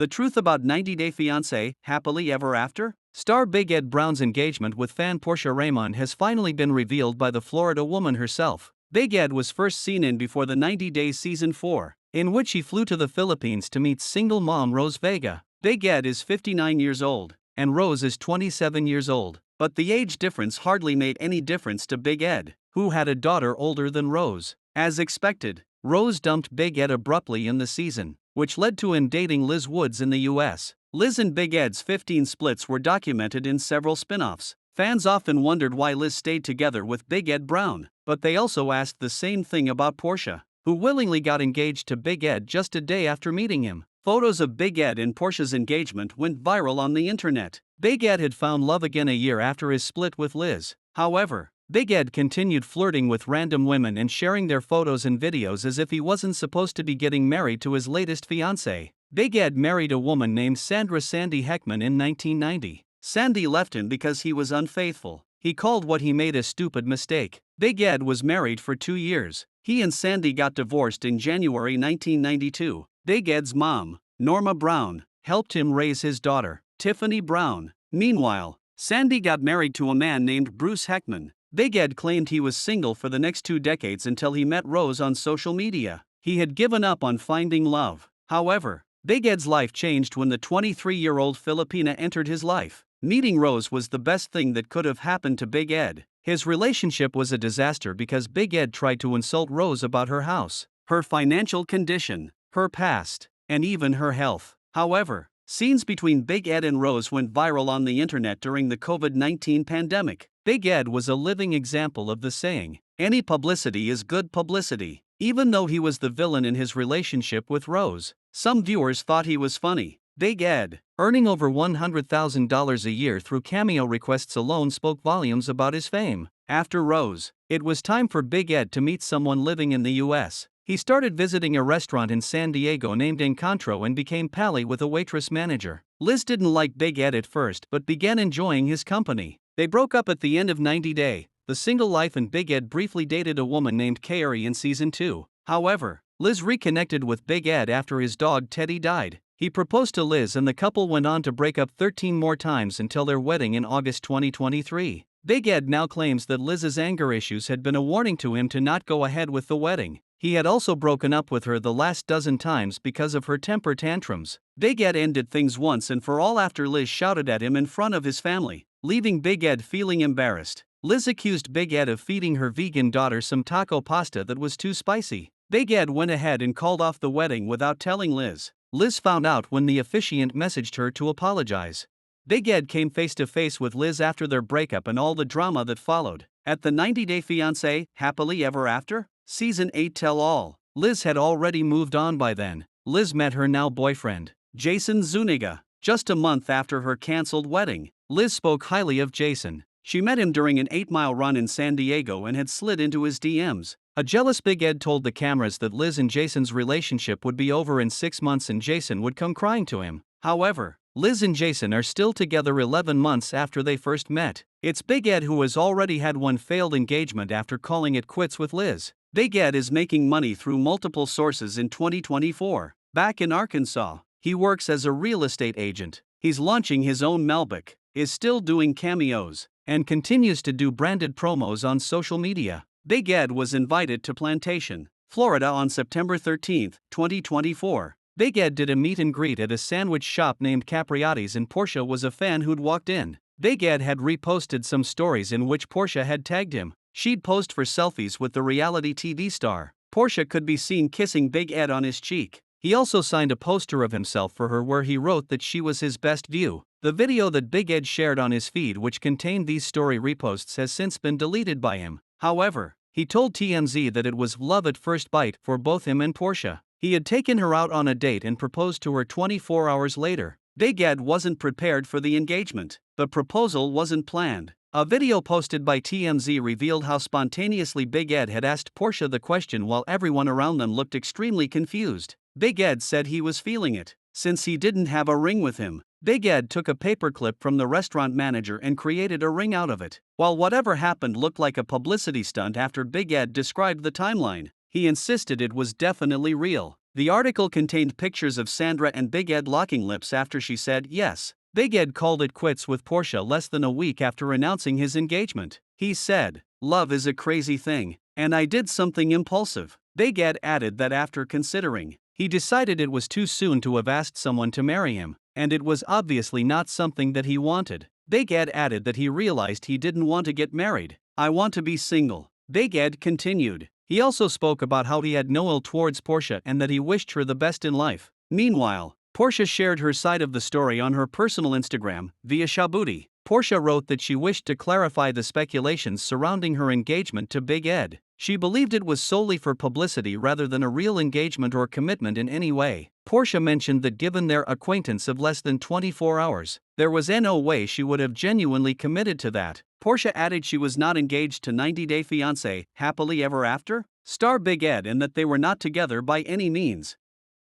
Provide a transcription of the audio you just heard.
The truth about 90 Day Fiancé, Happily Ever After? Star Big Ed Brown's engagement with fan Portia Raymond has finally been revealed by the Florida woman herself. Big Ed was first seen in before the 90 Days Season 4, in which he flew to the Philippines to meet single mom Rose Vega. Big Ed is 59 years old, and Rose is 27 years old, but the age difference hardly made any difference to Big Ed, who had a daughter older than Rose. As expected, Rose dumped Big Ed abruptly in the season, which led to him dating Liz Woods in the US. Liz and Big Ed's 15 splits were documented in several spin-offs. Fans often wondered why Liz stayed together with Big Ed Brown, but they also asked the same thing about Portia, who willingly got engaged to Big Ed just a day after meeting him. Photos of Big Ed and Portia's engagement went viral on the internet. Big Ed had found love again a year after his split with Liz. However, Big Ed continued flirting with random women and sharing their photos and videos as if he wasn't supposed to be getting married to his latest fiancée. Big Ed married a woman named Sandra Sandy Heckman in 1990. Sandy left him because he was unfaithful. He called what he made a stupid mistake. Big Ed was married for 2 years. He and Sandy got divorced in January 1992. Big Ed's mom, Norma Brown, helped him raise his daughter, Tiffany Brown. Meanwhile, Sandy got married to a man named Bruce Heckman. Big Ed claimed he was single for the next 2 decades until he met Rose on social media. He had given up on finding love. However, Big Ed's life changed when the 23-year-old Filipina entered his life. Meeting Rose was the best thing that could have happened to Big Ed. His relationship was a disaster because Big Ed tried to insult Rose about her house, her financial condition, her past, and even her health. However, scenes between Big Ed and Rose went viral on the internet during the COVID-19 pandemic. Big Ed was a living example of the saying, "Any publicity is good publicity." Even though he was the villain in his relationship with Rose, some viewers thought he was funny. Big Ed, earning over $100,000 a year through cameo requests alone, spoke volumes about his fame. After Rose, it was time for Big Ed to meet someone living in the US. He started visiting a restaurant in San Diego named Encontro and became pally with a waitress manager. Liz didn't like Big Ed at first but began enjoying his company. They broke up at the end of 90 Day, The Single Life, and Big Ed briefly dated a woman named Carrie in season 2. However, Liz reconnected with Big Ed after his dog Teddy died. He proposed to Liz and the couple went on to break up 13 more times until their wedding in August 2023. Big Ed now claims that Liz's anger issues had been a warning to him to not go ahead with the wedding. He had also broken up with her the last dozen times because of her temper tantrums. Big Ed ended things once and for all after Liz shouted at him in front of his family, leaving Big Ed feeling embarrassed. Liz accused Big Ed of feeding her vegan daughter some taco pasta that was too spicy. Big Ed went ahead and called off the wedding without telling Liz. Liz found out when the officiant messaged her to apologize. Big Ed came face to face with Liz after their breakup and all the drama that followed. At the 90 Day Fiancé, Happily Ever After? Season 8 Tell All, Liz had already moved on by then. Liz met her now boyfriend, Jason Zuniga, just a month after her canceled wedding. Liz spoke highly of Jason. She met him during an 8-mile run in San Diego and had slid into his DMs. A jealous Big Ed told the cameras that Liz and Jason's relationship would be over in 6 months and Jason would come crying to him. However, Liz and Jason are still together 11 months after they first met. It's Big Ed who has already had one failed engagement after calling it quits with Liz. Big Ed is making money through multiple sources in 2024. Back in Arkansas, he works as a real estate agent. He's launching his own Melbook, is still doing cameos, and continues to do branded promos on social media. Big Ed was invited to Plantation, Florida on September 13, 2024. Big Ed did a meet and greet at a sandwich shop named Capriati's and Portia was a fan who'd walked in. Big Ed had reposted some stories in which Portia had tagged him. She'd posed for selfies with the reality TV star. Portia could be seen kissing Big Ed on his cheek. He also signed a poster of himself for her where he wrote that she was his best view. The video that Big Ed shared on his feed, which contained these story reposts, has since been deleted by him. However, he told TMZ that it was love at first bite for both him and Portia. He had taken her out on a date and proposed to her 24 hours later. Big Ed wasn't prepared for the engagement. The proposal wasn't planned. A video posted by TMZ revealed how spontaneously Big Ed had asked Portia the question while everyone around them looked extremely confused. Big Ed said he was feeling it, since he didn't have a ring with him. Big Ed took a paperclip from the restaurant manager and created a ring out of it. While whatever happened looked like a publicity stunt after Big Ed described the timeline, he insisted it was definitely real. The article contained pictures of Sandra and Big Ed locking lips after she said yes. Big Ed called it quits with Portia less than a week after announcing his engagement. He said, "Love is a crazy thing, and I did something impulsive." Big Ed added that after considering, he decided it was too soon to have asked someone to marry him, and it was obviously not something that he wanted. Big Ed added that he realized he didn't want to get married. "I want to be single," Big Ed continued. He also spoke about how he had no ill towards Portia and that he wished her the best in life. Meanwhile, Portia shared her side of the story on her personal Instagram, via Shabuti. Portia wrote that she wished to clarify the speculations surrounding her engagement to Big Ed. She believed it was solely for publicity rather than a real engagement or commitment in any way. Portia mentioned that given their acquaintance of less than 24 hours, there was no way she would have genuinely committed to that. Portia added she was not engaged to 90 Day Fiancé, happily ever after? Star Big Ed, and that they were not together by any means.